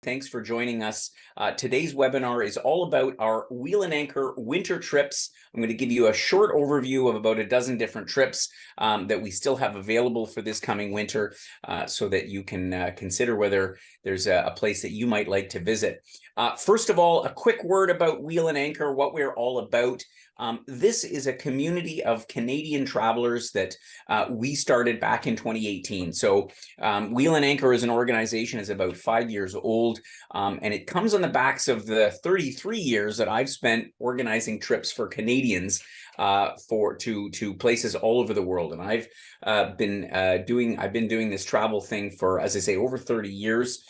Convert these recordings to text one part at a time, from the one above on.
Thanks for joining us. Today's webinar is all about our Wheel and Anchor winter trips. I'm going to give you a short overview of about a dozen different trips that we still have available for this coming winter, so that you can consider whether there's a place that you might like to visit. First of all, a quick word about Wheel and Anchor, what we're all about. This is a community of Canadian travelers that we started back in 2018. So Wheel and Anchor as an organization is about 5 years old, and it comes on the backs of the 33 years that I've spent organizing trips for Canadians to places all over the world. And I've been doing this travel thing for, as I say, over 30 years.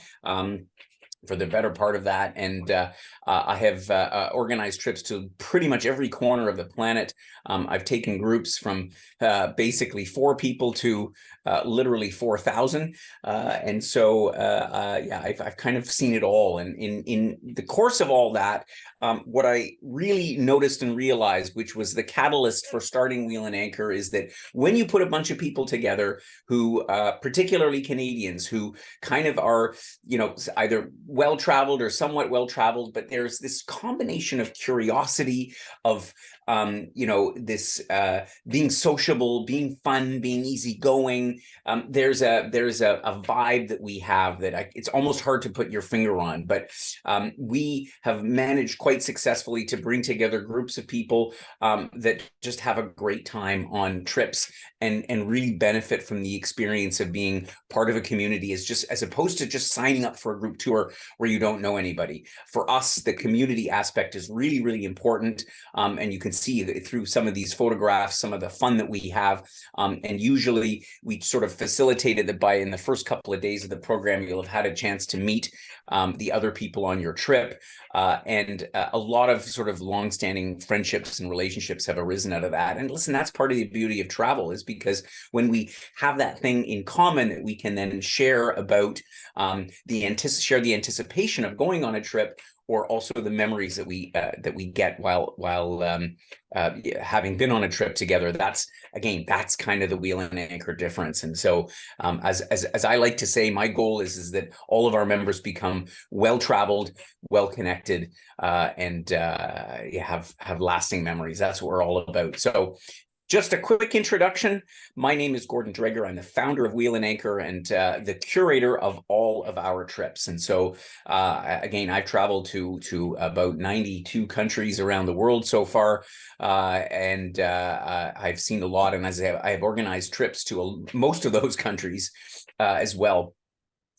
For the better part of that. And I have organized trips to pretty much every corner of the planet. I've taken groups from basically 4 people to literally 4,000. And so, yeah, I've kind of seen it all. And in the course of all that, what I really noticed and realized, which was the catalyst for starting Wheel and Anchor, is that when you put a bunch of people together who, particularly Canadians, who kind of are, you know, either well-traveled or somewhat well-traveled, but there's this combination of curiosity, of you know, this being sociable, being fun, being easygoing. There's a vibe that we have that it's almost hard to put your finger on, but we have managed quite successfully to bring together groups of people that just have a great time on trips and really benefit from the experience of being part of a community, as opposed to just signing up for a group tour where you don't know anybody. For us, the community aspect is really, really important, and you can see through some of these photographs some of the fun that we have, and usually we sort of facilitated that by, in the first couple of days of the program, you'll have had a chance to meet the other people on your trip, and a lot of sort of long-standing friendships and relationships have arisen out of that. And listen, that's part of the beauty of travel, is because when we have that thing in common that we can then share about, share the anticipation of going on a trip, or also the memories that we get while having been on a trip together. That's kind of the Wheel and Anchor difference. And so, as I like to say, my goal is that all of our members become well-traveled, well-connected, and have lasting memories. That's what we're all about. So, just a quick introduction. My name is Gordon Dreger. I'm the founder of Wheel and Anchor and the curator of all of our trips. And so, again, I've traveled to about 92 countries around the world so far, and I've seen a lot. And as I have organized trips to most of those countries as well.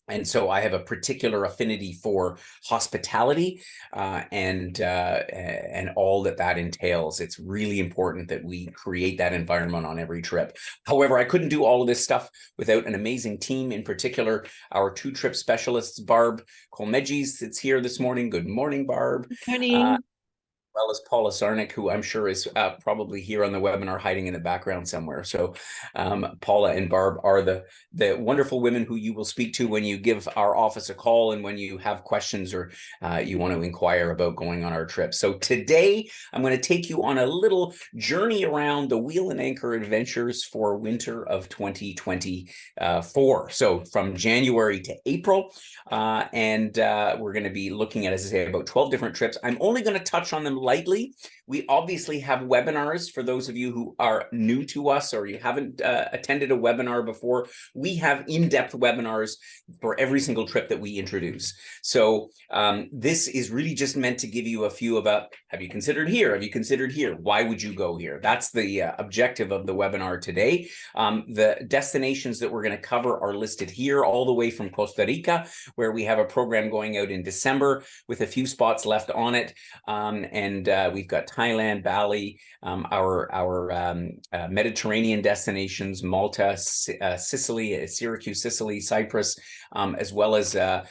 And so I have a particular affinity for hospitality, and all that entails. It's really important that we create that environment on every trip. However, I couldn't do all of this stuff without an amazing team, in particular, our 2 trip specialists. Barb Colmegis that's here this morning. Good morning, Barb. Good morning. Well as Paula Sarnik, who I'm sure is probably here on the webinar hiding in the background somewhere. So Paula and Barb are the wonderful women who you will speak to when you give our office a call and when you have questions or you want to inquire about going on our trip. So today I'm going to take you on a little journey around the Wheel and Anchor adventures for winter of 2024. So from January to April, and we're going to be looking at, as I say, about 12 different trips. I'm only going to touch on them lightly. We obviously have webinars for those of you who are new to us or you haven't attended a webinar before. We have in-depth webinars for every single trip that we introduce. So this is really just meant to give you a few about, have you considered here? Have you considered here? Why would you go here? That's the objective of the webinar today. The destinations that we're going to cover are listed here, all the way from Costa Rica, where we have a program going out in December with a few spots left on it. And we've got Thailand, Bali, our Mediterranean destinations, Malta, Sicily, Syracuse, Sicily, Cyprus, as well as a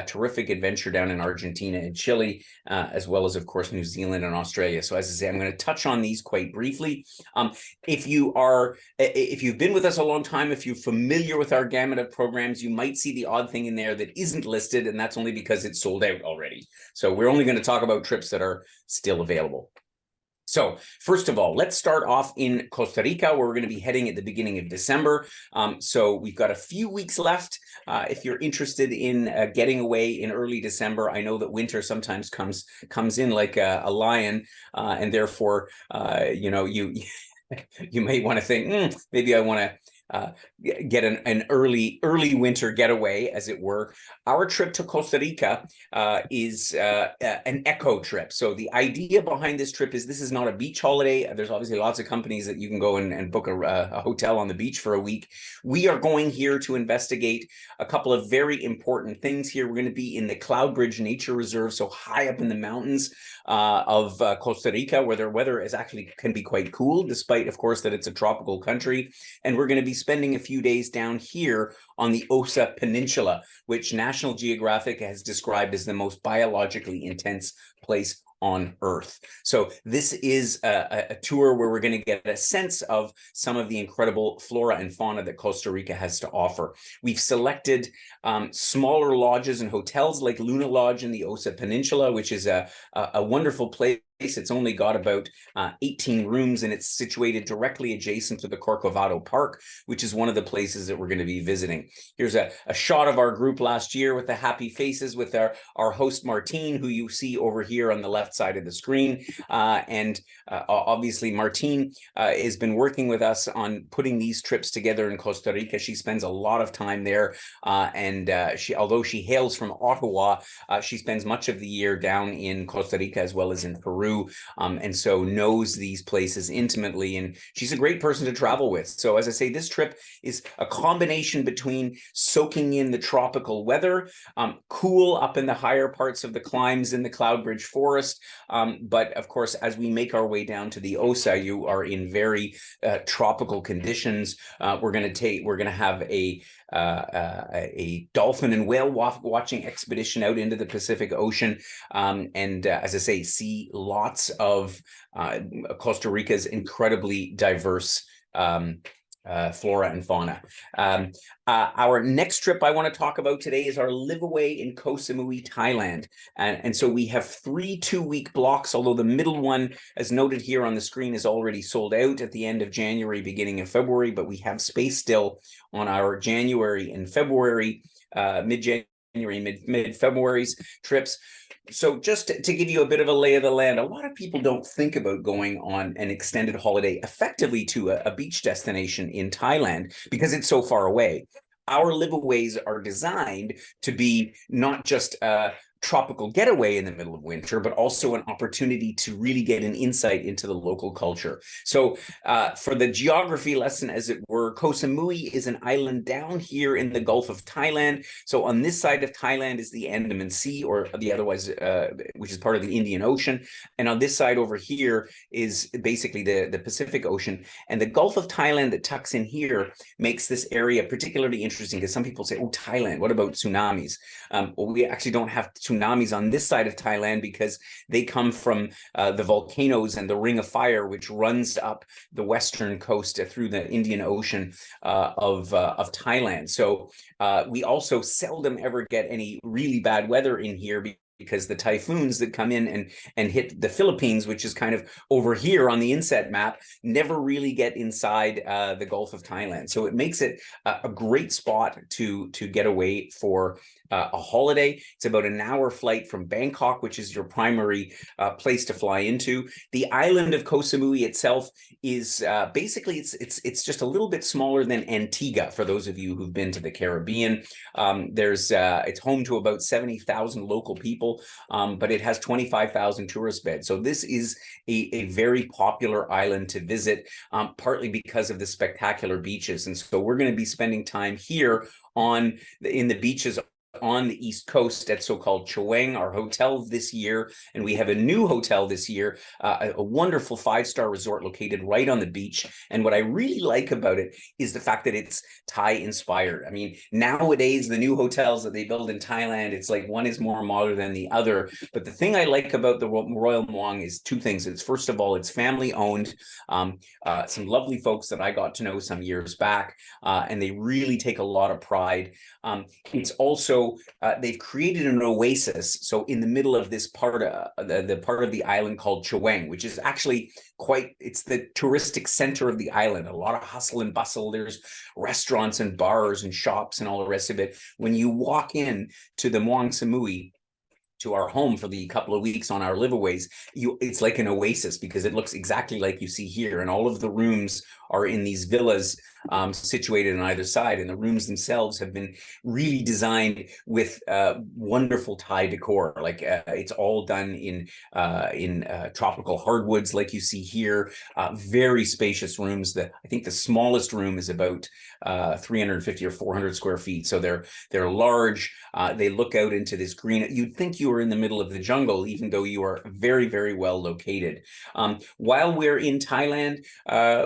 terrific adventure down in Argentina and Chile, as well as, of course, New Zealand and Australia. So as I say, I'm going to touch on these quite briefly. If you've been with us a long time, if you're familiar with our gamut of programs, you might see the odd thing in there that isn't listed, and that's only because it's sold out already. So we're only going to talk about trips that are still available. So first of all, let's start off in Costa Rica, where we're going to be heading at the beginning of December. So we've got a few weeks left. If you're interested in getting away in early December, I know that winter sometimes comes in like a lion, and therefore, you may want to think, maybe I want to get an early winter getaway, as it were. Our trip to Costa Rica is an eco trip. So the idea behind this trip is this is not a beach holiday. There's obviously lots of companies that you can go and book a hotel on the beach for a week. We are going here to investigate a couple of very important things here. We're going to be in the Cloudbridge Nature Reserve, so high up in the mountains of Costa Rica, where their weather is actually can be quite cool, despite, of course, that it's a tropical country. And we're going to be spending a few days down here on the Osa Peninsula, which National Geographic has described as the most biologically intense place on Earth. So this is a tour where we're going to get a sense of some of the incredible flora and fauna that Costa Rica has to offer. We've selected smaller lodges and hotels like Luna Lodge in the Osa Peninsula, which is a wonderful place. It's only got about 18 rooms, and it's situated directly adjacent to the Corcovado Park, which is one of the places that we're going to be visiting. Here's a shot of our group last year with the happy faces with our host, Martine, who you see over here on the left side of the screen. Obviously, Martine has been working with us on putting these trips together in Costa Rica. She spends a lot of time there, although she hails from Ottawa, she spends much of the year down in Costa Rica as well as in Peru. And so knows these places intimately, and she's a great person to travel with. So as I say, this trip is a combination between soaking in the tropical weather, cool up in the higher parts of the climbs in the Cloudbridge Forest, but of course, as we make our way down to the Osa, you are in very tropical conditions. We're going to have a dolphin and whale watching expedition out into the Pacific Ocean, and as I say, see lots of Costa Rica's incredibly diverse flora and fauna. Our next trip I want to talk about today is our LiveAway in Koh Samui, Thailand. And so we have 3 2-week blocks, although the middle one, as noted here on the screen, is already sold out at the end of January, beginning of February, but we have space still on our January and February, mid-January, mid-February's trips. So just to give you a bit of a lay of the land, a lot of people don't think about going on an extended holiday effectively to a beach destination in Thailand because it's so far away. Our LiveAways are designed to be not just a tropical getaway in the middle of winter, but also an opportunity to really get an insight into the local culture. So for the geography lesson, as it were, Koh Samui is an island down here in the Gulf of Thailand. So on this side of Thailand is the Andaman Sea, or the otherwise, which is part of the Indian Ocean. And on this side over here is basically the Pacific Ocean. And the Gulf of Thailand that tucks in here makes this area particularly interesting, because some people say, oh, Thailand, what about tsunamis? Well, we actually don't have tsunamis on this side of Thailand because they come from the volcanoes and the Ring of Fire, which runs up the western coast through the Indian Ocean of Thailand. So we also seldom ever get any really bad weather in here, because the typhoons that come in and hit the Philippines, which is kind of over here on the inset map, never really get inside the Gulf of Thailand. So it makes it a great spot to get away for a holiday. It's about an hour flight from Bangkok, which is your primary place to fly into. The island of Koh Samui itself is basically it's just a little bit smaller than Antigua. For those of you who've been to the Caribbean, it's home to about 70,000 local people, but it has 25,000 tourist beds. So this is a very popular island to visit, partly because of the spectacular beaches. And so we're going to be spending time here in the beaches on the East Coast at so-called Chaweng, our hotel this year. And we have a new hotel this year, a wonderful 5-star resort located right on the beach. And what I really like about it is the fact that it's Thai inspired. I mean, nowadays, the new hotels that they build in Thailand, it's like one is more modern than the other. But the thing I like about the Royal Muang is 2 things. It's, first of all, it's family owned. Some lovely folks that I got to know some years back, and they really take a lot of pride. It's also so they've created an oasis. So in the middle of this part, the part of the island called Chaweng, which is actually it's the touristic center of the island. A lot of hustle and bustle. There's restaurants and bars and shops and all the rest of it. When you walk in to the Muang Samui, to our home for the couple of weeks on our LiveAways, it's like an oasis because it looks exactly like you see here, and all of the rooms are in these villas situated on either side, and the rooms themselves have been really designed with wonderful Thai decor. Like it's all done in tropical hardwoods, like you see here. Very spacious rooms. I think the smallest room is about 350 or 400 square feet. So they're large. They look out into this green. You'd think you were in the middle of the jungle, even though you are very, very well located. While we're in Thailand,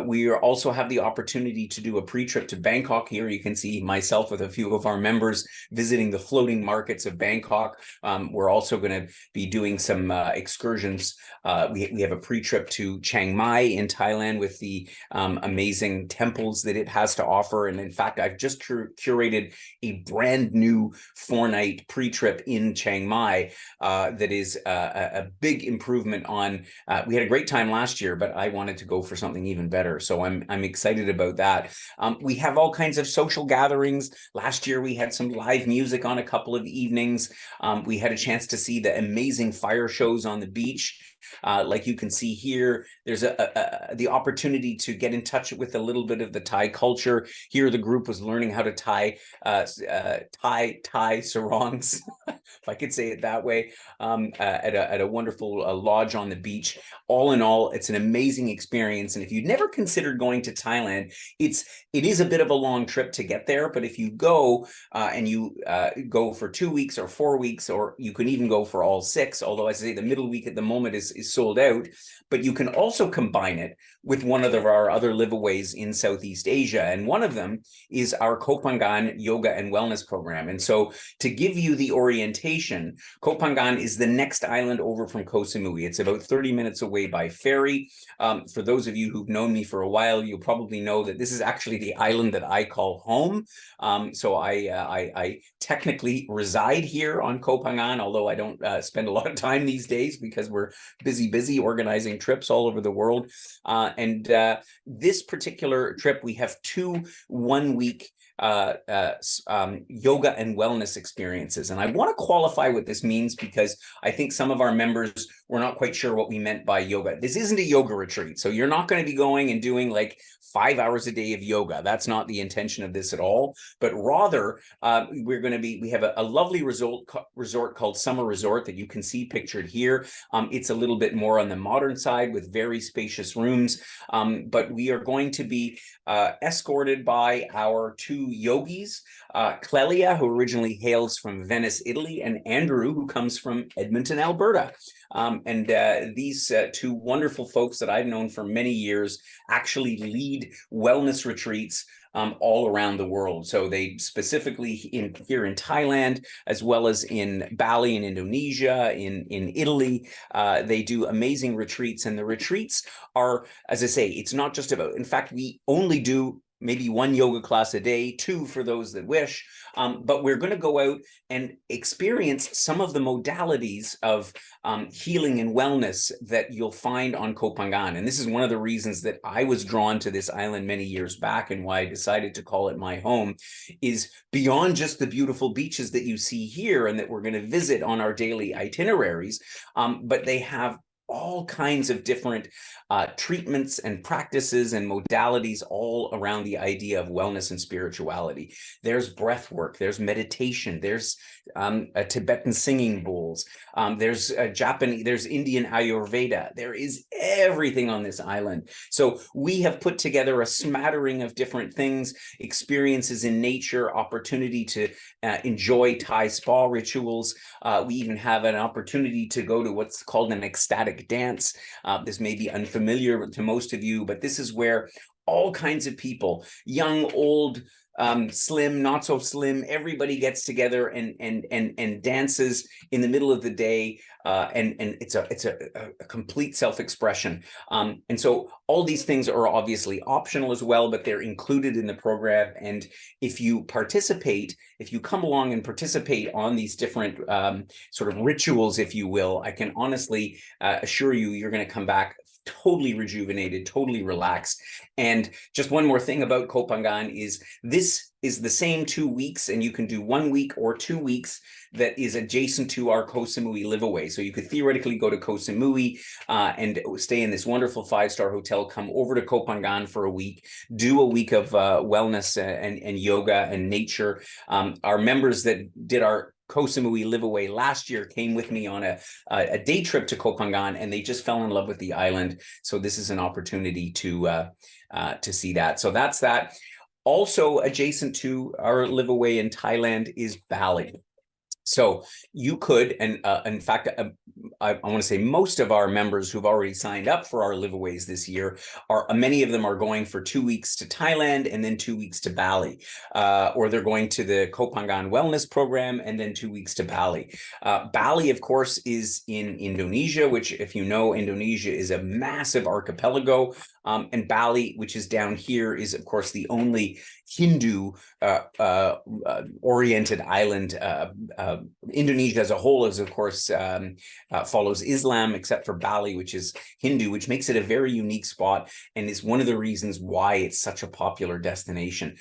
we also have the opportunity to do a pre-trip to Bangkok. Here you can see myself with a few of our members visiting the floating markets of Bangkok. We're also going to be doing some excursions. We have a pre-trip to Chiang Mai in Thailand with the amazing temples that it has to offer. And in fact, I've just curated a brand new 4-night pre-trip in Chiang Mai that is a big improvement on, we had a great time last year, but I wanted to go for something even better. So I'm excited about that. We have all kinds of social gatherings. Last year, we had some live music on a couple of evenings. We had a chance to see the amazing fire shows on the beach. Like you can see here, there's the opportunity to get in touch with a little bit of the Thai culture. Here, the group was learning how to tie sarongs, if I could say it that way, at a wonderful lodge on the beach. All in all, it's an amazing experience. And if you'd never considered going to Thailand, it is a bit of a long trip to get there. But if you go and you go for 2 weeks or 4 weeks, or you can even go for all 6, although I say the middle week at the moment is sold out, but you can also combine it with one of our other LiveAways in Southeast Asia. And one of them is our Koh Phangan Yoga and Wellness Program. And so to give you the orientation, Koh Phangan is the next island over from Koh Samui. It's about 30 minutes away by ferry. For those of you who've known me for a while, you'll probably know that this is actually the island that I call home. So I technically reside here on Koh Phangan, although I don't spend a lot of time these days because we're busy organizing trips all over the world. And this particular trip, we have 2 1-week yoga and wellness experiences. And I want to qualify what this means because I think some of our members were not quite sure what we meant by yoga. This isn't a yoga retreat. So you're not going to be going and doing like 5 hours a day of yoga. That's not the intention of this at all. But rather, we have a lovely resort called Summer Resort that you can see pictured here. It's a little bit more on the modern side with very spacious rooms. But we are going to be escorted by our 2 yogis, Clelia, who originally hails from Venice, Italy, and Andrew, who comes from Edmonton, Alberta. These 2 wonderful folks that I've known for many years actually lead wellness retreats all around the world. So they specifically here in Thailand, as well as in Bali in Indonesia, in Italy, they do amazing retreats. And the retreats are, as I say, it's not just about, in fact, we only do maybe 1 yoga class a day, 2 for those that wish. But we're going to go out and experience some of the modalities of healing and wellness that you'll find on Koh Phangan. And this is one of the reasons that I was drawn to this island many years back, and why I decided to call it my home, is beyond just the beautiful beaches that you see here and that we're going to visit on our daily itineraries, but they have all kinds of different treatments and practices and modalities all around the idea of wellness and spirituality. There's breath work, there's meditation, there's Tibetan singing bowls, there's Japanese, there's Indian Ayurveda. There is everything on this island. So we have put together a smattering of different things, experiences in nature, opportunity to enjoy Thai spa rituals. We even have an opportunity to go to what's called an ecstatic dance. This may be unfamiliar to most of you, but this is where all kinds of people, young, old, slim, not so slim. Everybody gets together and dances in the middle of the day, and it's a complete self-expression. And so all these things are obviously optional as well, but they're included in the program. And if you participate, if you come along and participate on these different sort of rituals, if you will, I can honestly assure you, you're going to come back totally rejuvenated, totally relaxed. And just one more thing about Kopangan is this is the same 2 weeks, and you can do 1 week or 2 weeks that is adjacent to our Koh Samui LiveAway. So you could theoretically go to Koh Samui and stay in this wonderful 5-star hotel, come over to Kopangan for a week, do a week of wellness and yoga and nature. Our members that did our Koh Samui LiveAway last year came with me on a day trip to Kopangan, and they just fell in love with the island. So this is an opportunity to see that. So that's that. Also adjacent to our LiveAway in Thailand is Bali. So you could, and in fact, I want to say most of our members who've already signed up for our LiveAways this year many of them are going for 2 weeks to Thailand and then 2 weeks to Bali, or they're going to the Kopangan Wellness Program and then 2 weeks to Bali. Bali, of course, is in Indonesia, which, if you know, Indonesia is a massive archipelago. And Bali, which is down here, is, of course, the only Hindu oriented island. Indonesia as a whole is, of course, follows Islam, except for Bali, which is Hindu, which makes it a very unique spot and is one of the reasons why it's such a popular destination.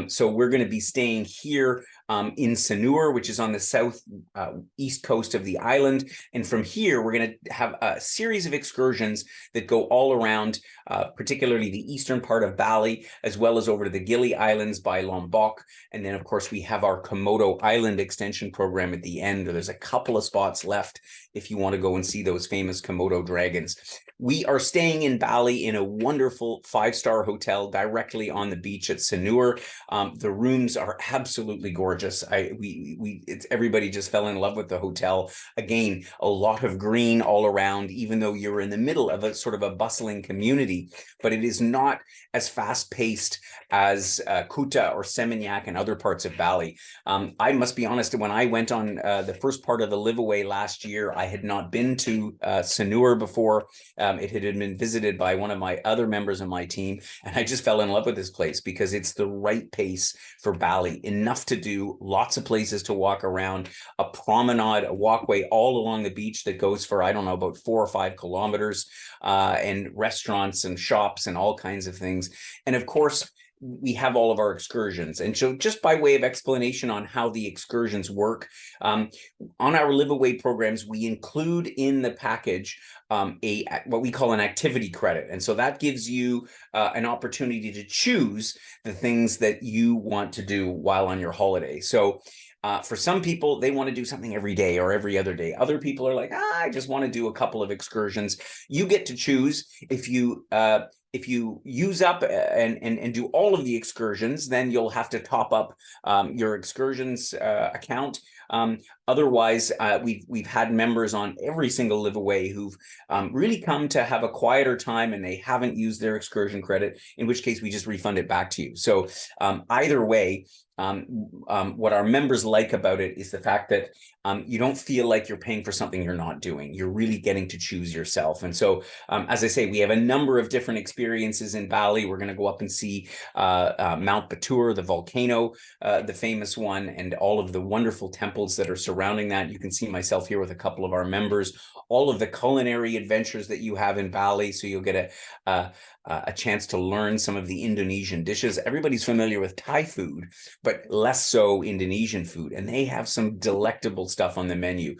So we're going to be staying here in Sanur, which is on the south east coast of the island. And from here, we're going to have a series of excursions that go all around, particularly the eastern part of Bali, as well as over to the Gili Islands by Lombok. And then, of course, we have our Komodo Island extension program at the end. There's a couple of spots left if you want to go and see those famous Komodo dragons. We are staying in Bali in a wonderful 5-star hotel directly on the beach at Sanur. The rooms are absolutely gorgeous. Everybody just fell in love with the hotel. Again, a lot of green all around, even though you're in the middle of a sort of a bustling community, but it is not as fast-paced as Kuta or Seminyak and other parts of Bali. I must be honest, when I went on the first part of the LiveAway last year, I had not been to Sanur before. It had been visited by one of my other members of my team, and I just fell in love with this place because it's the right pace for Bali. Enough to do, lots of places to walk around, a promenade, a walkway all along the beach that goes for, I don't know, about 4 or 5 kilometers, and restaurants and shops and all kinds of things. And of course, we have all of our excursions. And so just by way of explanation on how the excursions work, on our LiveAway programs, we include in the package what we call an activity credit. And so that gives you an opportunity to choose the things that you want to do while on your holiday. So for some people, they want to do something every day or every other day. Other people are like, I just want to do a couple of excursions. You get to choose. If you use up and do all of the excursions, then you'll have to top up your excursions account. Otherwise, we've had members on every single LiveAway who've really come to have a quieter time and they haven't used their excursion credit, in which case we just refund it back to you. So either way, what our members like about it is the fact that you don't feel like you're paying for something you're not doing. You're really getting to choose yourself. And so, as I say, we have a number of different experiences in Bali. We're going to go up and see Mount Batur, the volcano, the famous one, and all of the wonderful temples that are surrounding that. You can see myself here with a couple of our members, all of the culinary adventures that you have in Bali. So you'll get a chance to learn some of the Indonesian dishes. Everybody's familiar with Thai food, but less so Indonesian food. And they have some delectable stuff on the menu.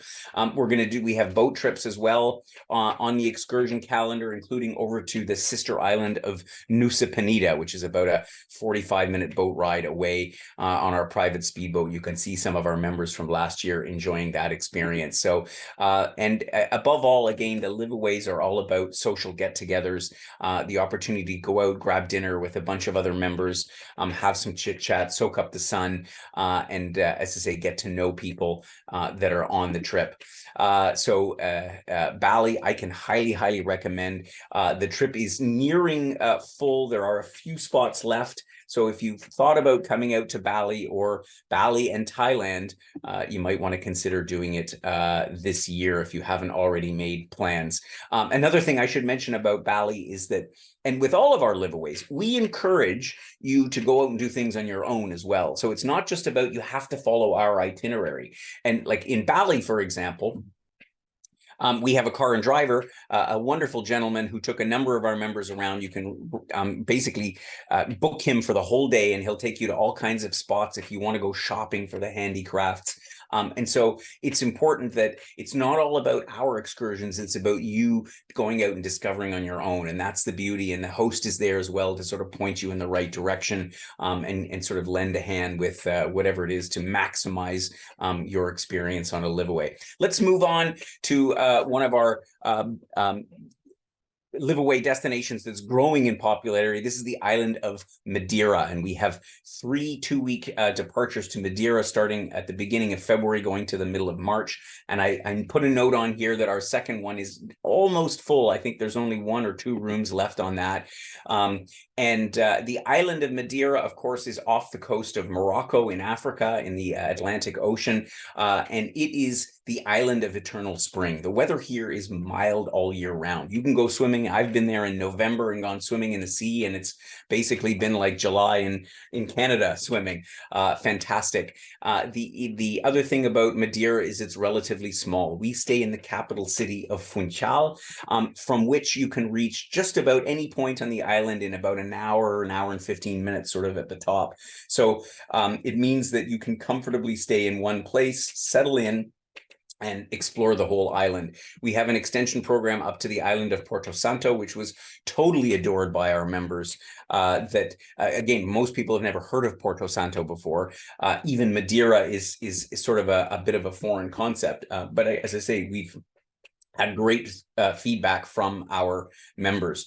We have boat trips as well on the excursion calendar, including over to the sister island of Nusa Penida, which is about a 45-minute boat ride away on our private speedboat. You can see some of our members from last year enjoying that experience. So, and a above all, again, the LiveAways are all about social get-togethers, the opportunity to go out, grab dinner with a bunch of other members, have some chit-chat, soak up the sun, and as I say, get to know people that are on the trip. So Bali, I can highly recommend. The trip is nearing full. There are a few spots left. So if you've thought about coming out to Bali or Bali and Thailand, you might want to consider doing it this year if you haven't already made plans. Another thing I should mention about Bali is that, and with all of our LiveAways, we encourage you to go out and do things on your own as well. So it's not just about you have to follow our itinerary. And like in Bali, for example, we have a car and driver, a wonderful gentleman who took a number of our members around. You can basically book him for the whole day, and he'll take you to all kinds of spots if you want to go shopping for the handicrafts. And so it's important that it's not all about our excursions. It's about you going out and discovering on your own. And that's the beauty. And the host is there as well to sort of point you in the right direction, and sort of lend a hand with whatever it is to maximize your experience on a LiveAway. Let's move on to one of our LiveAway destinations that's growing in popularity. This is the island of Madeira, and we have 3 2-week departures to Madeira starting at the beginning of February, going to the middle of March. And I put a note on here that our second one is almost full. I think there's only 1 or 2 rooms left on that. And the island of Madeira, of course, is off the coast of Morocco in Africa in the Atlantic Ocean, and it is the island of eternal spring. The weather here is mild all year round. You can go swimming. I've been there in November and gone swimming in the sea, and it's basically been like July in Canada swimming. Fantastic. The other thing about Madeira is it's relatively small. We stay in the capital city of Funchal, from which you can reach just about any point on the island in about an hour and 15 minutes, sort of at the top. So it means that you can comfortably stay in one place, settle in, and explore the whole island. We have an extension program up to the island of Porto Santo, which was totally adored by our members. Again, most people have never heard of Porto Santo before. Even Madeira is sort of a bit of a foreign concept. But as I say, we've had great feedback from our members.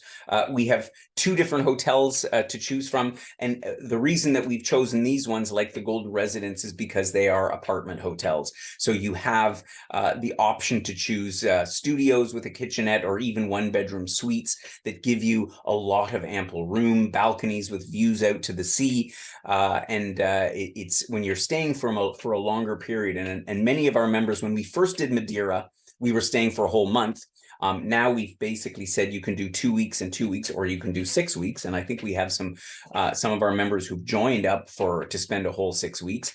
We have 2 different hotels to choose from. And the reason that we've chosen these ones, like the Golden Residence, is because they are apartment hotels. So you have the option to choose studios with a kitchenette or even 1-bedroom suites that give you a lot of ample room, balconies with views out to the sea. It's when you're staying for a longer period. And many of our members, when we first did Madeira, we were staying for a whole month. Now we've basically said you can do 2 weeks and 2 weeks, or you can do 6 weeks. And I think we have some of our members who've joined up to spend a whole 6 weeks.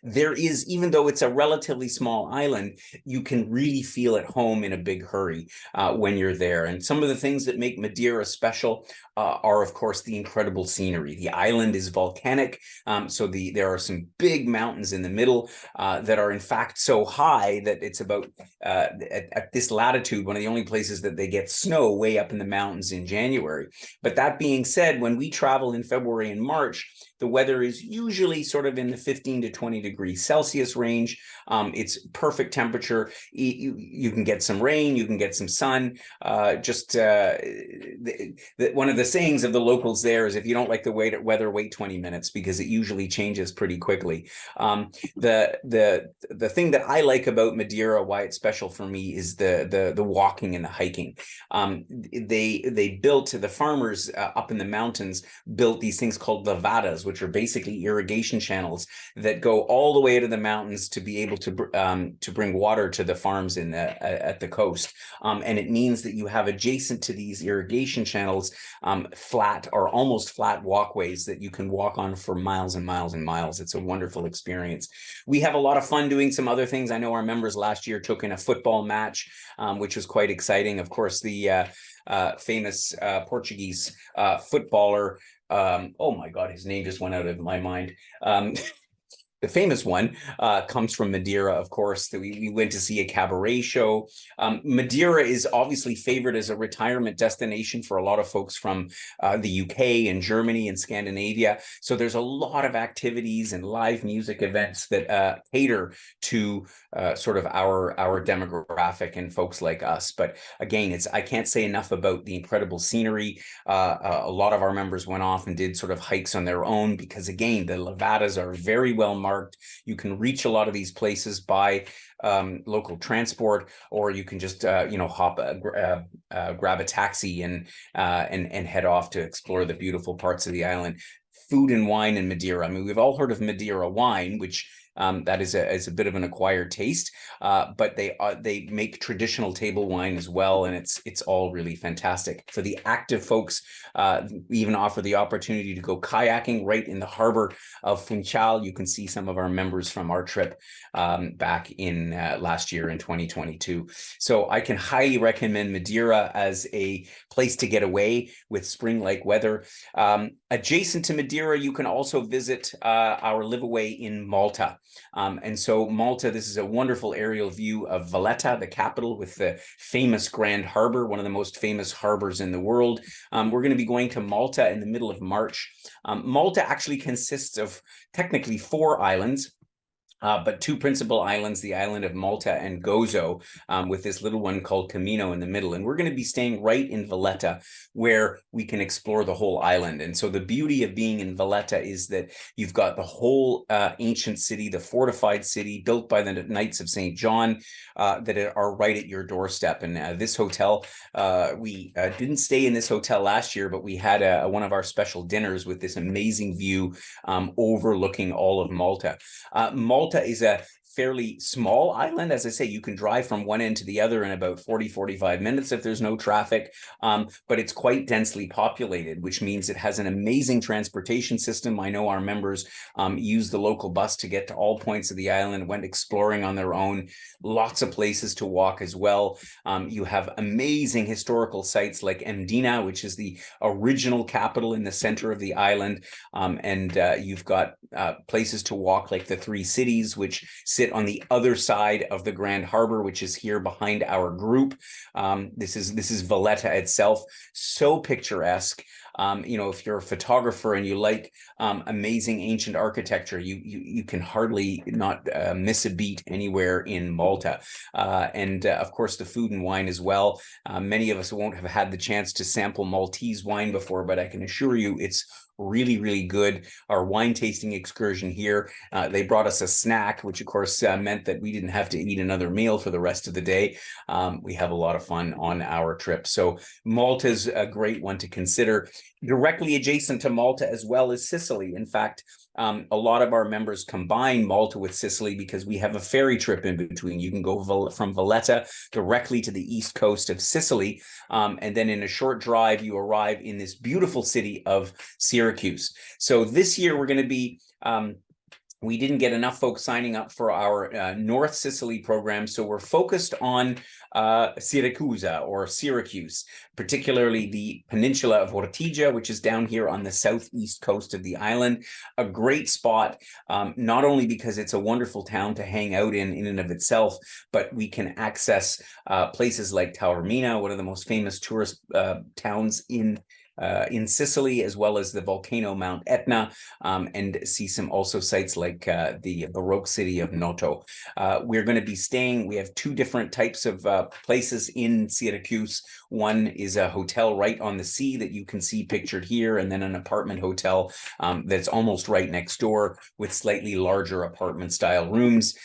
There is, even though it's a relatively small island, you can really feel at home in a big hurry when you're there. And some of the things that make Madeira special are, of course, the incredible scenery. The island is volcanic, so there are some big mountains in the middle that are in fact so high that it's about at this latitude, one of the only places that they get snow, way up in the mountains in January. But that being said, when we travel in February and March, the weather is usually sort of in the 15 to 20 degrees Celsius range. It's perfect temperature. You can get some rain, you can get some sun. One of the sayings of the locals there is, if you don't like the weather, wait 20 minutes, because it usually changes pretty quickly. The thing that I like about Madeira, why it's special for me, is the walking and the hiking. The farmers up in the mountains built these things called lavadas, which are basically irrigation channels that go all the way to the mountains to be able to bring water to the farms at the coast. And it means that you have adjacent to these irrigation channels flat or almost flat walkways that you can walk on for miles and miles and miles. It's a wonderful experience. We have a lot of fun doing some other things. I know our members last year took in a football match, which was quite exciting. Of course, the famous Portuguese footballer, oh my God, his name just went out of my mind. the famous one comes from Madeira, of course. That we went to see a cabaret show. Madeira is obviously favored as a retirement destination for a lot of folks from the UK and Germany and Scandinavia. So there's a lot of activities and live music events that cater to sort of our demographic and folks like us. But again, I can't say enough about the incredible scenery. A lot of our members went off and did sort of hikes on their own because, again, the levadas are very well marked. You can reach a lot of these places by local transport, or you can just hop grab a taxi and head off to explore the beautiful parts of the island. Food and wine in Madeira. I mean, we've all heard of Madeira wine, which that is a bit of an acquired taste, but they make traditional table wine as well, and it's all really fantastic. For the active folks, we even offer the opportunity to go kayaking right in the harbor of Funchal. You can see some of our members from our trip back in last year in 2022. So I can highly recommend Madeira as a place to get away with spring-like weather. Adjacent to Madeira, you can also visit our LiveAway in Malta. And so Malta, this is a wonderful aerial view of Valletta, the capital, with the famous Grand Harbor, one of the most famous harbors in the world. We're going to be going to Malta in the middle of March. Malta actually consists of technically 4 islands. But 2 principal islands, the island of Malta and Gozo, with this little one called Camino in the middle. And we're going to be staying right in Valletta, where we can explore the whole island. And so the beauty of being in Valletta is that you've got the whole ancient city, the fortified city built by the Knights of St. John, that are right at your doorstep. And this hotel, we didn't stay in this hotel last year, but we had one of our special dinners with this amazing view overlooking all of Malta. Malta is a fairly small island. As I say, you can drive from one end to the other in about 40-45 minutes if there's no traffic, but it's quite densely populated, which means it has an amazing transportation system. I know our members use the local bus to get to all points of the island, went exploring on their own, lots of places to walk as well. You have amazing historical sites like Mdina, which is the original capital in the center of the island, and you've got places to walk like the 3 cities, which sit on the other side of the Grand Harbor, which is here behind our group. This is Valletta itself, so picturesque. If you're a photographer and you like amazing ancient architecture, you can hardly not miss a beat anywhere in Malta. And of course, the food and wine as well. Many of us won't have had the chance to sample Maltese wine before, but I can assure you it's really, really good. Our wine tasting excursion here, they brought us a snack, which of course meant that we didn't have to eat another meal for the rest of the day. We have a lot of fun on our trip. So Malta's a great one to consider. Directly adjacent to Malta as well as Sicily. In fact, a lot of our members combine Malta with Sicily because we have a ferry trip in between. You can go from Valletta directly to the east coast of Sicily, and then in a short drive, you arrive in this beautiful city of Syracuse. So this year, we're going to be we didn't get enough folks signing up for our North Sicily program, so we're focused on Siracusa or Syracuse, particularly the peninsula of Ortigia, which is down here on the southeast coast of the island. A great spot, not only because it's a wonderful town to hang out in and of itself, but we can access places like Taormina, one of the most famous tourist towns in Sicily, as well as the volcano Mount Etna, and see some also sites like the Baroque city of Noto. We're going to be staying, we have 2 different types of places in Syracuse. One is a hotel right on the sea that you can see pictured here, and then an apartment hotel that's almost right next door with slightly larger apartment style rooms.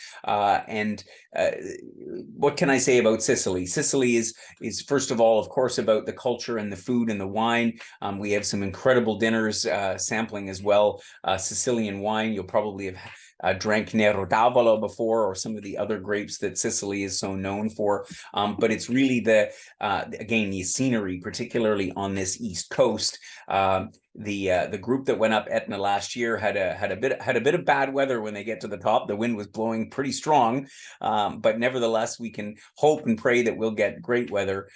What can I say about Sicily? Sicily is first of all, of course, about the culture and the food and the wine. We have some incredible dinners sampling as well. Sicilian wine, you'll probably have drank Nero d'Avolo before, or some of the other grapes that Sicily is so known for. But it's really again, the scenery, particularly on this east coast. the group that went up Etna last year had a bit of bad weather when they get to the top. The wind was blowing pretty strong, but nevertheless, we can hope and pray that we'll get great weather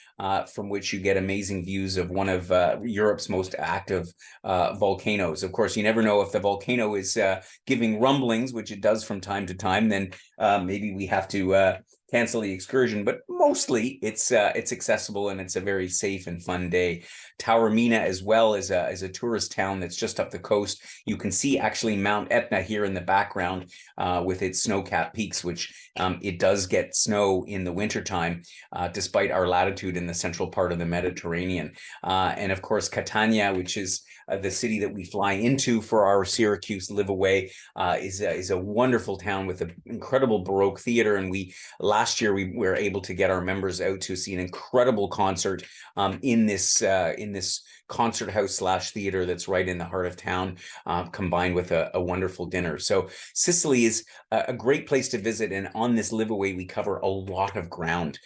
from which you get amazing views of one of Europe's most active volcanoes. Of course, you never know if the volcano is giving rumblings, which it does from time to time. Then maybe we have to cancel the excursion, but mostly it's accessible and it's a very safe and fun day. Taormina as well is a tourist town that's just up the coast. You can see actually Mount Etna here in the background with its snow-capped peaks, which it does get snow in the wintertime, despite our latitude in the central part of the Mediterranean. And of course, Catania, which is the city that we fly into for our Syracuse LiveAway, is a wonderful town with an incredible Baroque theater. And last year we were able to get our members out to see an incredible concert in this concert house / theater that's right in the heart of town, combined with a wonderful dinner. So Sicily is a great place to visit, and on this LiveAway we cover a lot of ground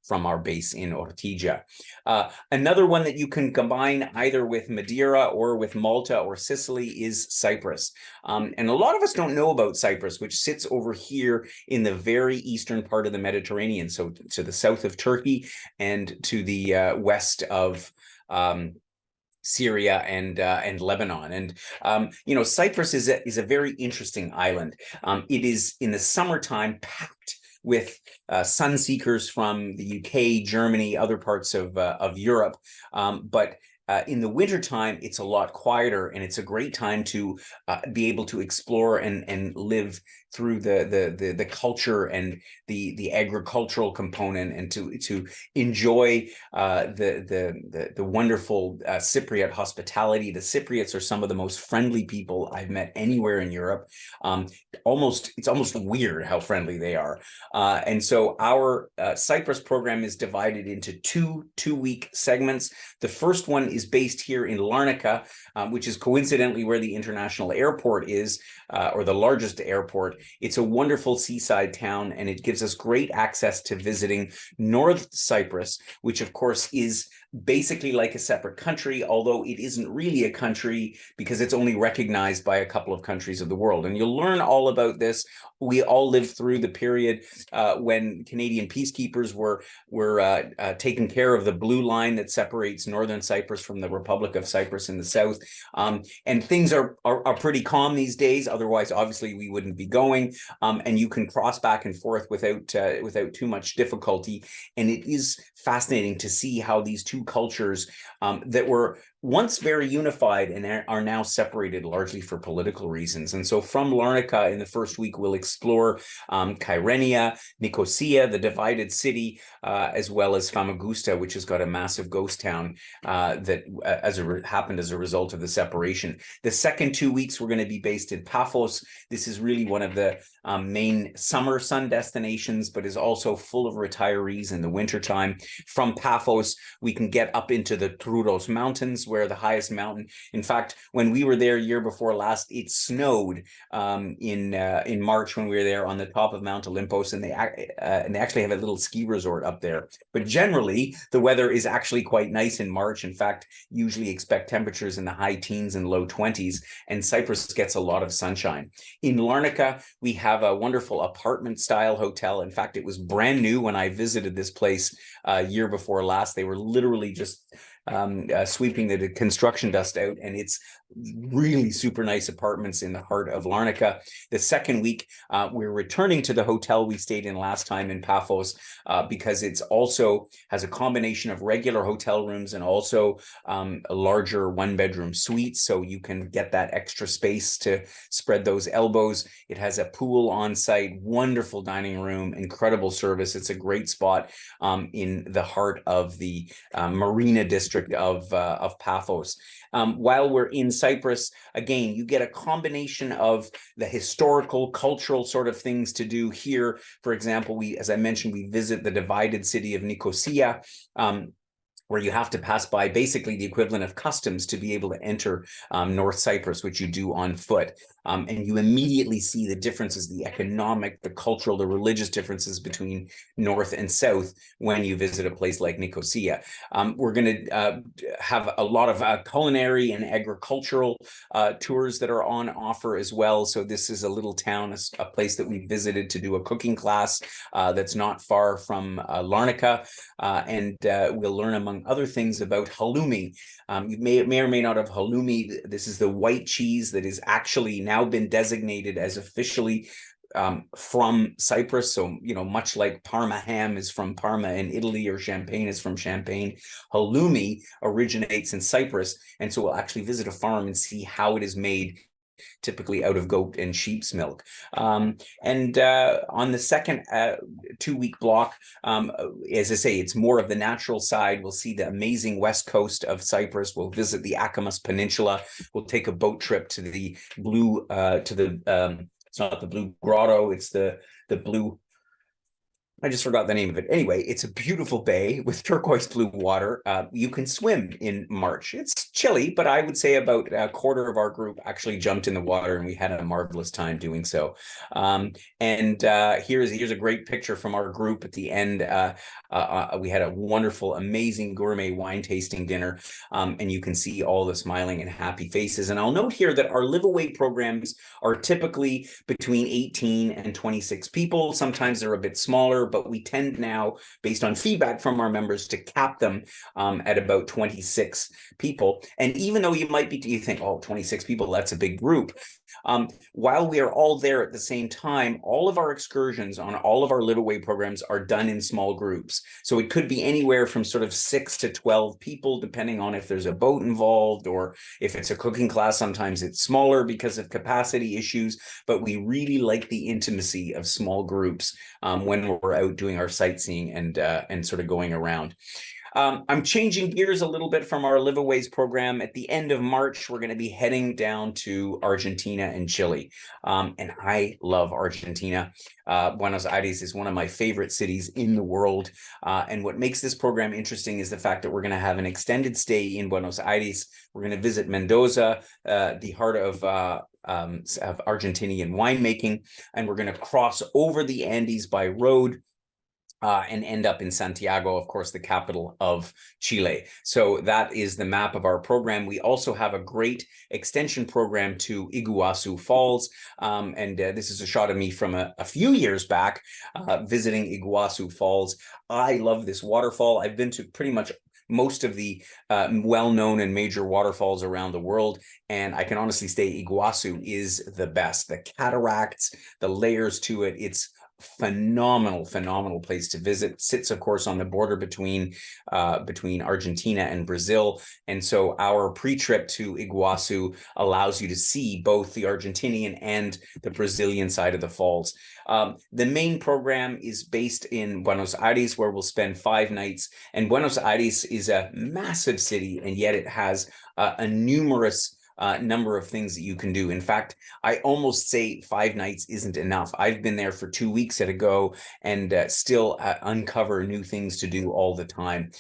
from our base in Ortigia. Another one that you can combine either with Madeira or with Malta or Sicily is Cyprus. And a lot of us don't know about Cyprus, which sits over here in the very eastern part of the Mediterranean, so to the south of Turkey and to the west of Syria and Lebanon. And Cyprus is a very interesting island. It is in the summertime packed with sun seekers from the UK, Germany, other parts of Europe, but in the wintertime, it's a lot quieter, and it's a great time to be able to explore and live through the culture and the agricultural component, and to enjoy the wonderful Cypriot hospitality. The Cypriots are some of the most friendly people I've met anywhere in Europe. It's almost weird how friendly they are. And so our Cyprus program is divided into two-week segments. The first one is based here in Larnaca, which is coincidentally where the international airport is, or the largest airport. It's a wonderful seaside town, and it gives us great access to visiting North Cyprus, which of course is basically like a separate country, although it isn't really a country because it's only recognized by a couple of countries of the world. And you'll learn all about this. We all lived through the period when Canadian peacekeepers were taking care of the blue line that separates Northern Cyprus from the Republic of Cyprus in the south. And things are pretty calm these days. Otherwise, obviously, we wouldn't be going. And you can cross back and forth without too much difficulty. And it is fascinating to see how these two cultures that were once very unified and are now separated largely for political reasons. And so from Larnaca in the first week, we'll explore Kyrenia, Nicosia, the divided city, as well as Famagusta, which has got a massive ghost town that happened as a result of the separation. The second 2 weeks, we're going to be based in Paphos. This is really one of the main summer sun destinations, but is also full of retirees in the wintertime. From Paphos, we can get up into the Troodos Mountains, where the highest mountain. In fact, when we were there year before last, it snowed in March when we were there on the top of Mount Olympus, and they actually have a little ski resort up there. But generally, the weather is actually quite nice in March. In fact, usually expect temperatures in the high teens and low 20s, and Cyprus gets a lot of sunshine. In Larnaca, we have a wonderful apartment-style hotel. In fact, it was brand new when I visited this place year before last. They were literally just sweeping the construction dust out, and it's really super nice apartments in the heart of Larnaca. The second week, we're returning to the hotel we stayed in last time in Paphos because it's also has a combination of regular hotel rooms and also a larger one-bedroom suite, so you can get that extra space to spread those elbows. It has a pool on site, wonderful dining room, incredible service. It's a great spot in the heart of the Marina district of Paphos. While we're in Cyprus, again, you get a combination of the historical, cultural sort of things to do here. For example, as I mentioned, we visit the divided city of Nicosia, where you have to pass by basically the equivalent of customs to be able to enter North Cyprus, which you do on foot. And you immediately see the differences, the economic, the cultural, the religious differences between North and South when you visit a place like Nicosia. We're going to have a lot of culinary and agricultural tours that are on offer as well. So this is a little town, a place that we visited to do a cooking class that's not far from Larnaca. And we'll learn, among other things, about halloumi. You may or may not have halloumi. This is the white cheese that is actually now been designated as officially from Cyprus. So, you know, much like Parma ham is from Parma in Italy, or Champagne is from Champagne, halloumi originates in Cyprus. And so we'll actually visit a farm and see how it is made, typically out of goat and sheep's milk. And on the second 2-week block, as I say, it's more of the natural side. We'll see the amazing west coast of Cyprus. We'll visit the Akamas Peninsula. We'll take a boat trip to the blue, it's not the Blue Grotto, it's the blue, I just forgot the name of it. Anyway, it's a beautiful bay with turquoise blue water. You can swim in March. It's chilly, but I would say about a quarter of our group actually jumped in the water, and we had a marvelous time doing so. Here's a great picture from our group at the end. We had a wonderful, amazing gourmet wine tasting dinner, and you can see all the smiling and happy faces. And I'll note here that our LiveAway programs are typically between 18 and 26 people. Sometimes they're a bit smaller, but we tend now, based on feedback from our members, to cap them at about 26 people. And even though you think, oh, 26 people, that's a big group. While we are all there at the same time, all of our excursions on all of our LiveAway programs are done in small groups. So it could be anywhere from sort of 6 to 12 people, depending on if there's a boat involved, or if it's a cooking class. Sometimes it's smaller because of capacity issues, but we really like the intimacy of small groups when we're out doing our sightseeing and sort of going around. I'm changing gears a little bit from our LiveAways program. At the end of March, we're going to be heading down to Argentina and Chile. And I love Argentina. Buenos Aires is one of my favorite cities in the world. And what makes this program interesting is the fact that we're going to have an extended stay in Buenos Aires. We're going to visit Mendoza, the heart of Argentinian winemaking, and we're going to cross over the Andes by road and end up in Santiago, of course, the capital of Chile. So that is the map of our program. We also have a great extension program to Iguazu Falls. This is a shot of me from a few years back visiting Iguazu Falls. I love this waterfall. I've been to pretty much most of the well-known and major waterfalls around the world, and I can honestly say Iguazu is the best. The cataracts, the layers to it, it's phenomenal place to visit. It sits, of course, on the border between Argentina and Brazil, and so our pre-trip to Iguazu allows you to see both the Argentinian and the Brazilian side of the falls. The main program is based in Buenos Aires, where we'll spend 5 nights, and Buenos Aires is a massive city, and yet it has a numerous number of things that you can do. In fact, I almost say 5 nights isn't enough. I've been there for 2 weeks at a go, and still uncover new things to do all the time.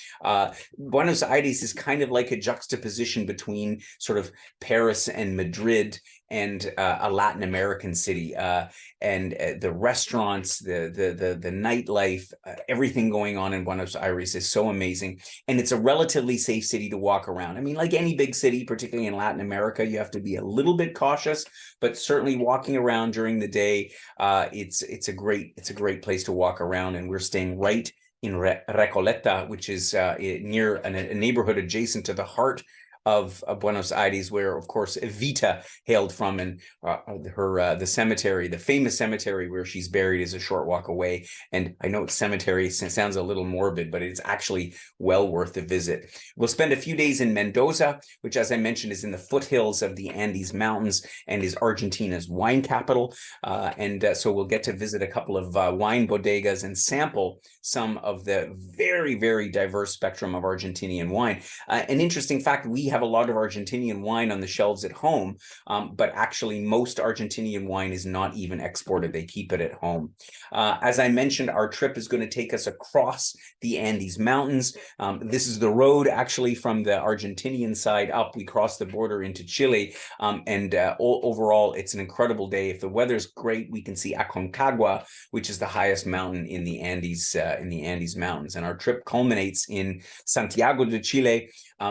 Buenos Aires is kind of like a juxtaposition between sort of Paris and Madrid, and a Latin American city, and the restaurants, the nightlife, everything going on in Buenos Aires is so amazing. And it's a relatively safe city to walk around. I mean, like any big city, particularly in Latin America, you have to be a little bit cautious, but certainly walking around during the day, it's a great place to walk around. And we're staying right in Recoleta, which is near a neighborhood adjacent to the heart of Buenos Aires, where, of course, Evita hailed from, and the cemetery, the famous cemetery where she's buried, is a short walk away. And I know cemetery sounds a little morbid, but it's actually well worth a visit. We'll spend a few days in Mendoza, which, as I mentioned, is in the foothills of the Andes Mountains and is Argentina's wine capital. So we'll get to visit a couple of wine bodegas and sample some of the very, very diverse spectrum of Argentinian wine. An interesting fact, we have a lot of Argentinian wine on the shelves at home, but actually most Argentinian wine is not even exported. They keep it at home. As I mentioned, our trip is going to take us across the Andes Mountains. This is the road actually from the Argentinian side up. We cross the border into Chile, and overall, it's an incredible day. If the weather's great, we can see Aconcagua, which is the highest mountain in the Andes Mountains. And our trip culminates in Santiago de Chile,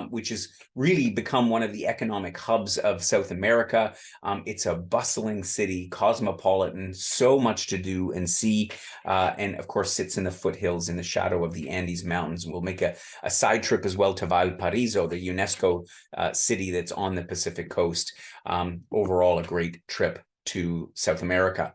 which has really become one of the economic hubs of South America. It's a bustling city, cosmopolitan, so much to do and see, and of course sits in the foothills in the shadow of the Andes Mountains. We'll make a side trip as well to Valparaiso, the UNESCO city that's on the Pacific coast. Overall, a great trip to South America.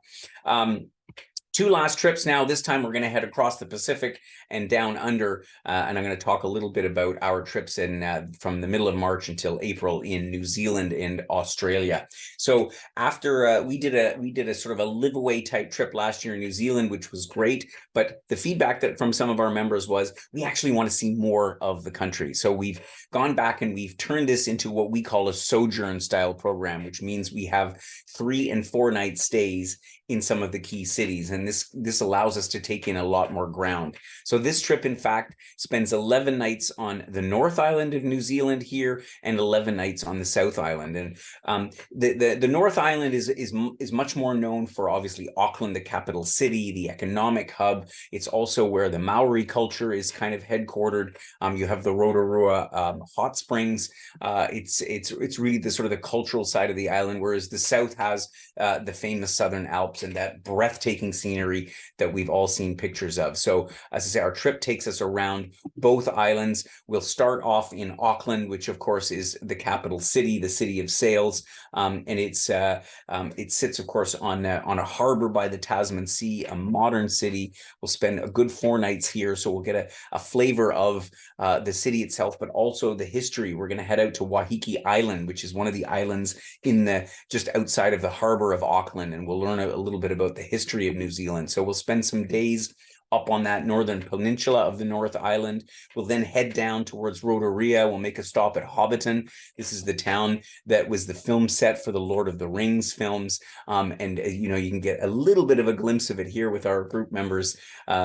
Two last trips now. This time we're going to head across the Pacific and down under, and I'm going to talk a little bit about our trips in from the middle of March until April in New Zealand and Australia. So after we did a sort of a live-away type trip last year in New Zealand, which was great, but the feedback that from some of our members was we actually want to see more of the country. So we've gone back and we've turned this into what we call a sojourn style program, which means we have 3 and 4 night stays in some of the key cities. And this allows us to take in a lot more ground. So this trip, in fact, spends 11 nights on the North Island of New Zealand here and 11 nights on the South Island. And the North Island is much more known for obviously Auckland, the capital city, the economic hub. It's also where the Maori culture is kind of headquartered. You have the Rotorua hot springs. It's really the sort of the cultural side of the island, whereas the South has the famous Southern Alps and that breathtaking scenery that we've all seen pictures of. So as I say, our trip takes us around both islands. We'll start off in Auckland, which of course is the capital city, the city of sails, and it sits of course on a harbor by the Tasman Sea, a modern city. We'll spend a good 4 nights here, so we'll get a flavor of the city itself, but also the history. We're going to head out to Waiheke Island, which is one of the islands in just outside of the harbor of Auckland, and we'll learn a little bit about the history of New Zealand. So we'll spend some days up on that northern peninsula of the North Island. We'll then head down towards Rotorua. We'll make a stop at Hobbiton. This is the town that was the film set for the Lord of the Rings films. And you can get a little bit of a glimpse of it here with our group members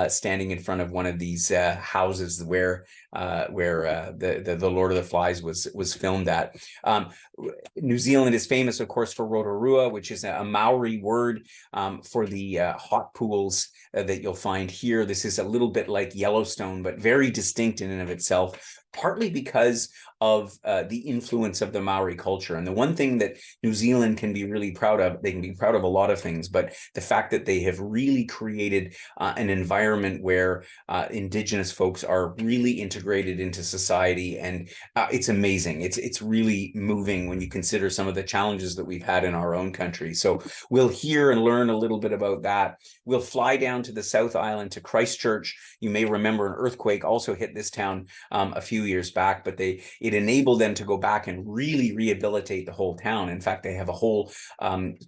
standing in front of one of these houses where the Lord of the Flies was filmed at. New Zealand is famous, of course, for Rotorua, which is a Maori word for the hot pools that you'll find here. This is a little bit like Yellowstone, but very distinct in and of itself, partly because of the influence of the Maori culture. And the one thing that New Zealand can be really proud of, they can be proud of a lot of things, but the fact that they have really created an environment where Indigenous folks are really integrated into society. And it's amazing. It's really moving when you consider some of the challenges that we've had in our own country. So we'll hear and learn a little bit about that. We'll fly down to the South Island to Christchurch. You may remember an earthquake also hit this town a few years back, but it enabled them to go back and really rehabilitate the whole town. In fact, they have a whole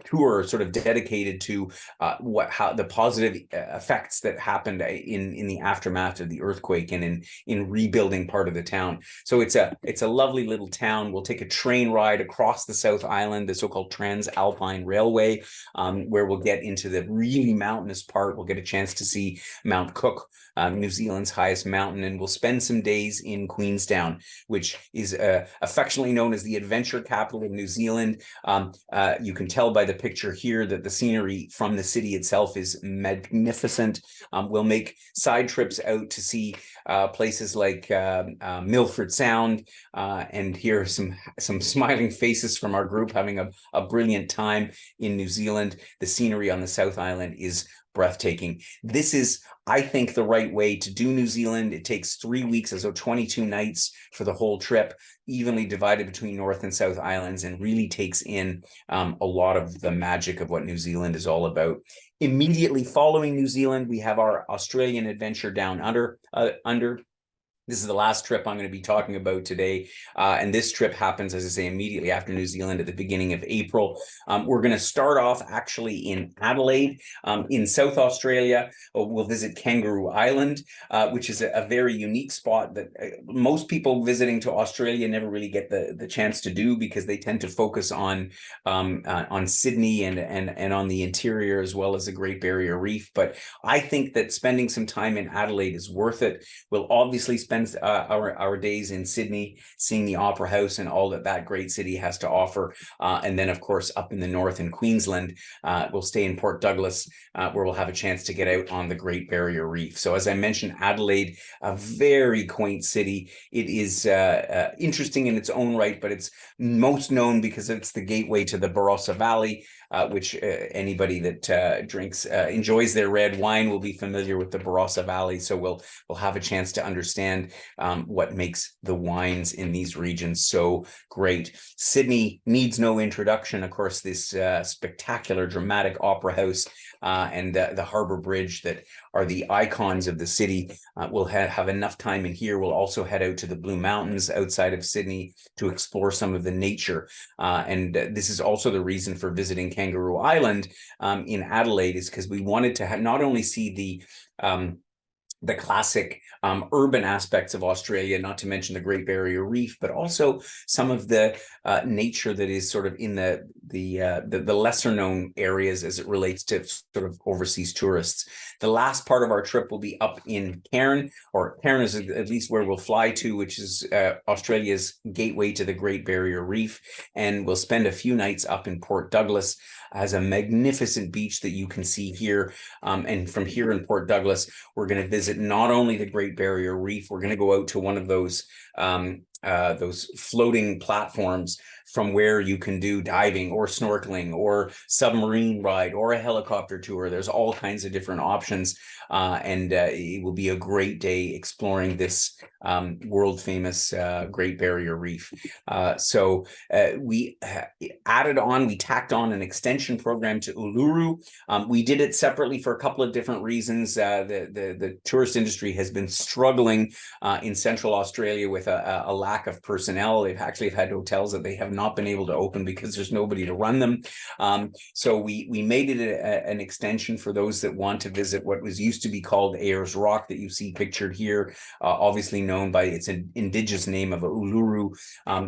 tour sort of dedicated to how the positive effects that happened in the aftermath of the earthquake and in rebuilding part of the town. So it's a lovely little town. We'll take a train ride across the South Island, the so-called Trans-Alpine Railway, where we'll get into the really mountainous part. We'll get a chance to see Mount Cook, New Zealand's highest mountain, and we'll spend some days in Queenstown, which is affectionately known as the adventure capital of New Zealand. You can tell by the picture here that the scenery from the city itself is magnificent. We'll make side trips out to see places like Milford Sound, and hear some smiling faces from our group having a brilliant time in New Zealand. The scenery on the South Island is breathtaking. This is, I think, the right way to do New Zealand. It takes 3 weeks, so 22 nights for the whole trip, evenly divided between North and South Islands, and really takes in a lot of the magic of what New Zealand is all about. Immediately following New Zealand, we have our Australian adventure down under. This is the last trip I'm going to be talking about today. And this trip happens, as I say, immediately after New Zealand at the beginning of April. We're going to start off actually in Adelaide, in South Australia. We'll visit Kangaroo Island, which is a very unique spot that most people visiting to Australia never really get the chance to do, because they tend to focus on Sydney and on the interior, as well as the Great Barrier Reef. But I think that spending some time in Adelaide is worth it. We'll obviously spend our days in Sydney, seeing the Opera House and all that great city has to offer. And then, of course, up in the north in Queensland, we'll stay in Port Douglas, where we'll have a chance to get out on the Great Barrier Reef. So as I mentioned, Adelaide, a very quaint city. It is interesting in its own right, but it's most known because it's the gateway to the Barossa Valley, which anybody that enjoys their red wine will be familiar with the Barossa Valley. So we'll have a chance to understand what makes the wines in these regions so great. Sydney needs no introduction. Of course, this spectacular, dramatic opera house and the Harbour Bridge that are the icons of the city. We'll have enough time in here. We'll also head out to the Blue Mountains outside of Sydney to explore some of the nature. And this is also the reason for visiting Kangaroo Island in Adelaide, is because we wanted to not only see the classic urban aspects of Australia, not to mention the Great Barrier Reef, but also some of the nature that is sort of in the lesser known areas as it relates to sort of overseas tourists. The last part of our trip will be up in Cairn, or Cairn is at least where we'll fly to, which is Australia's gateway to the Great Barrier Reef. And we'll spend a few nights up in Port Douglas. Has a magnificent beach that you can see here. And from here in Port Douglas, we're going to visit not only the Great Barrier Reef, we're going to go out to one of those floating platforms from where you can do diving or snorkeling or submarine ride or a helicopter tour. There's all kinds of different options. And it will be a great day exploring this world famous Great Barrier Reef. So we tacked on an extension program to Uluru. We did it separately for a couple of different reasons. The tourist industry has been struggling in Central Australia with a lack of personnel. They've actually had hotels that they have not been able to open because there's nobody to run them. So we made it an extension for those that want to visit what was used to be called Ayers Rock, that you see pictured here, obviously known by its indigenous name of Uluru.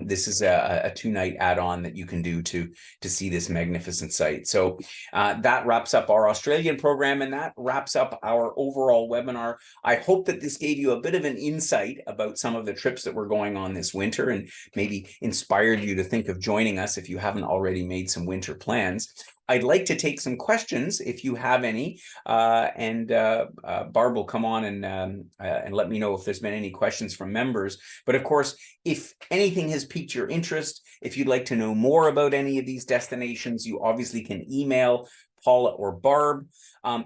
This is a 2-night add-on that you can do to see this magnificent site. So that wraps up our Australian program, and that wraps up our overall webinar. I hope that this gave you a bit of an insight about some of the trips that we're going on this winter, and maybe inspired you to think of joining us if you haven't already made some winter plans. I'd like to take some questions if you have any, and Barb will come on and let me know if there's been any questions from members. But of course, if anything has piqued your interest, if you'd like to know more about any of these destinations, you obviously can email Paula or Barb.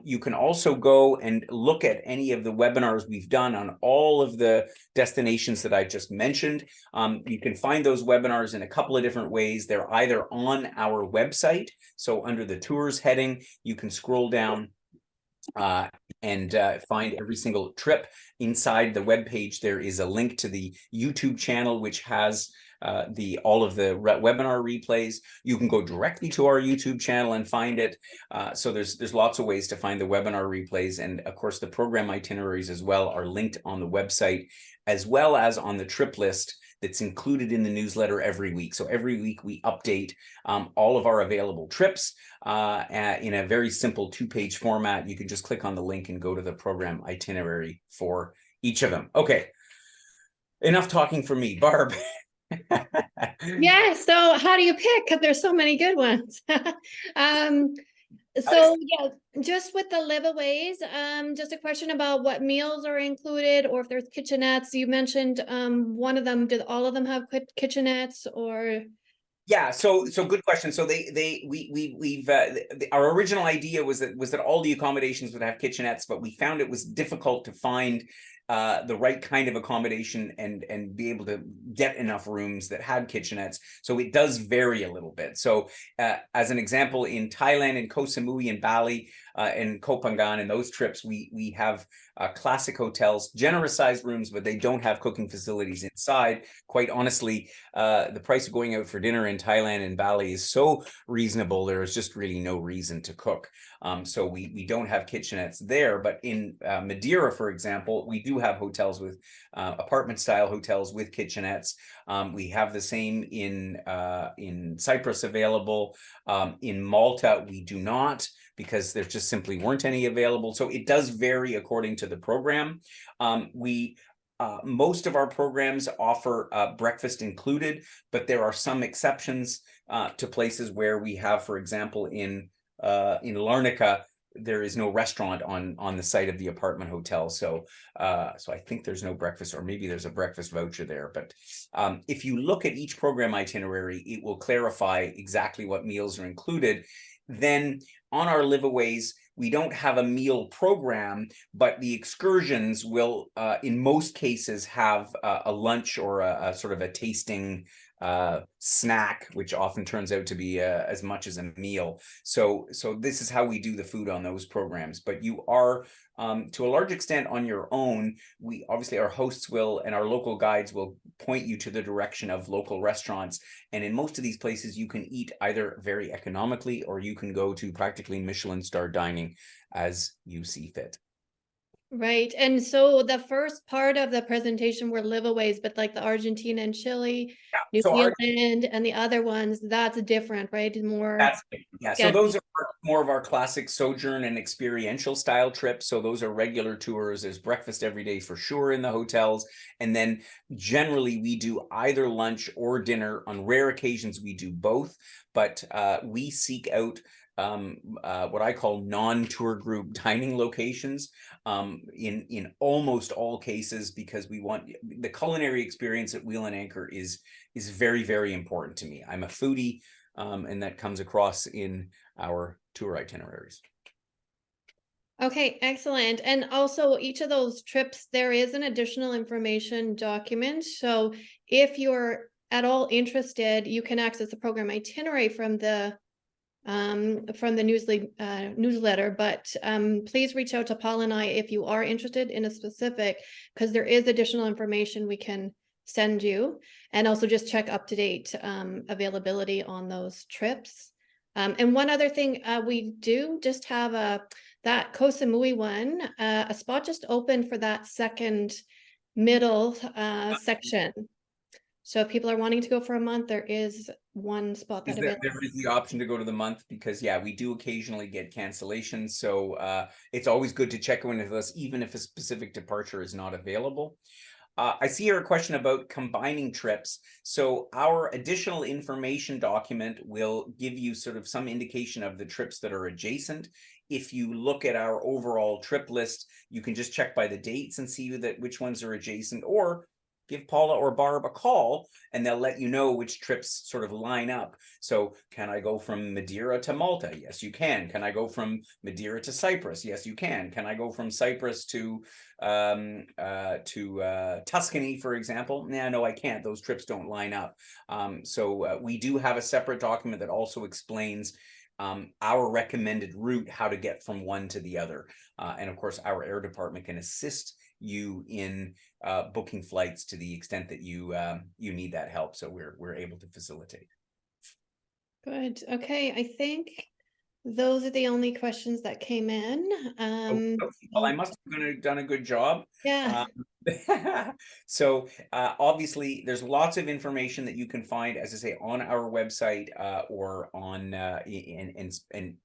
You can also go and look at any of the webinars we've done on all of the destinations that I just mentioned. You can find those webinars in a couple of different ways. They're either on our website. So under the tours heading, you can scroll down and find every single trip. Inside the web page, there is a link to the YouTube channel, which has all of the webinar replays. You can go directly to our YouTube channel and find it. So there's lots of ways to find the webinar replays, and of course the program itineraries as well are linked on the website, as well as on the trip list that's included in the newsletter every week. So every week we update all of our available trips in a very simple 2-page format. You can just click on the link and go to the program itinerary for each of them. Okay, enough talking for me. Barb. Yeah, so how do you pick? Because there's so many good ones. So yeah, just with the LiveAways, just a question about what meals are included, or if there's kitchenettes. You mentioned one of them. Did all of them have kitchenettes, or? Yeah, so good question. So our original idea was that all the accommodations would have kitchenettes, but we found it was difficult to find the right kind of accommodation and be able to get enough rooms that had kitchenettes. So it does vary a little bit. So as an example, in Thailand, in Koh Samui, in Bali, and Koh Phangan, and those trips, we have classic hotels, generous sized rooms, but they don't have cooking facilities inside. Quite honestly, the price of going out for dinner in Thailand and Bali is so reasonable. There is just really no reason to cook. So we don't have kitchenettes there. But in Madeira, for example, we do have hotels with apartment style hotels with kitchenettes. We have the same in Cyprus available. In Malta, we do not, because there just simply weren't any available. So it does vary according to the program. Most of our programs offer breakfast included, but there are some exceptions to places where we have, for example, in Larnaca, there is no restaurant on the site of the apartment hotel. So I think there's no breakfast, or maybe there's a breakfast voucher there. But if you look at each program itinerary, it will clarify exactly what meals are included. Then on our LiveAways, we don't have a meal program, but the excursions will, in most cases, have a lunch or a sort of a tasting snack, which often turns out to be as much as a meal. So this is how we do the food on those programs. But you are, to a large extent, on your own. We obviously, our hosts will, and our local guides will point you to the direction of local restaurants. And in most of these places, you can eat either very economically, or you can go to practically Michelin star dining as you see fit. Right. And so the first part of the presentation were liveaways, but like the Argentina and Chile, New So Zealand, and the other ones, that's different, right? More so those are more of our classic sojourn and experiential style trips. So those are regular tours. There's breakfast every day for sure in the hotels. And then generally we do either lunch or dinner. On rare occasions, we do both, but we seek out what I call non-tour group dining locations in almost all cases, because we want the culinary experience at Wheel and Anchor is very, very important to me. I'm a foodie, and that comes across in our tour itineraries. Okay, excellent. And also each of those trips, there is an additional information document. So if you're at all interested, you can access the program itinerary from the newsletter, but please reach out to Paul and I if you are interested in a specific, because there is additional information we can send you, and also just check up-to-date availability on those trips. And one other thing, we do just have that Koh Samui one, a spot just opened for that second middle section. So if people are wanting to go for a month, there is one spot that there is the option to go to the month, because we do occasionally get cancellations. So it's always good to check in with us, even if a specific departure is not available. I see here a question about combining trips. So our additional information document will give you sort of some indication of the trips that are adjacent. If you look at our overall trip list, you can just check by the dates and see which ones are adjacent, or give Paula or Barb a call and they'll let you know which trips sort of line up. So can I go from Madeira to Malta? Yes, you can. Can I go from Madeira to Cyprus? Yes, you can. Can I go from Cyprus to Tuscany, for example? No, I can't. Those trips don't line up. So we do have a separate document that also explains our recommended route, how to get from one to the other. And of course, our air department can assist you in booking flights to the extent that you need that help. So we're able to facilitate. Good. Okay, I think those are the only questions that came in. Well, I must have done a good job. Yeah. So obviously there's lots of information that you can find, as I say, on our website or on and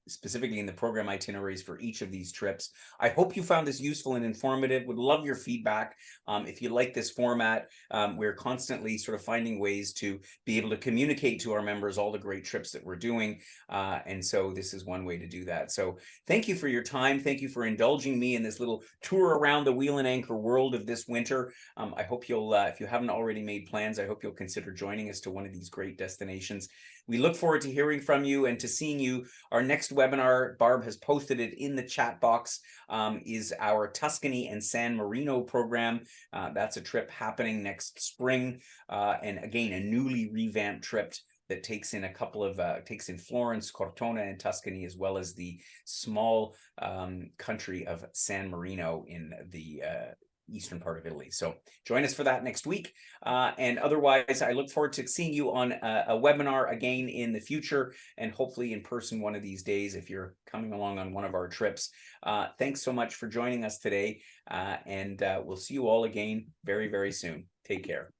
specifically in the program itineraries for each of these trips. I hope you found this useful and informative. Would love your feedback. If you like this format, we're constantly sort of finding ways to be able to communicate to our members all the great trips that we're doing. And so this is one way to do that. So thank you for your time. Thank you for indulging me in this little tour around the Wheel and Anchor world of this this winter. I hope you'll, if you haven't already made plans, I hope you'll consider joining us to one of these great destinations. We look forward to hearing from you and to seeing you. Our next webinar, Barb has posted it in the chat box, is our Tuscany and San Marino program. That's a trip happening next spring. And again, a newly revamped trip that takes in a couple of, takes in Florence, Cortona, and Tuscany, as well as the small country of San Marino in the eastern part of Italy. So join us for that next week. And otherwise, I look forward to seeing you on a webinar again in the future, and hopefully in person one of these days if you're coming along on one of our trips. Thanks so much for joining us today, and we'll see you all again very, very soon. Take care.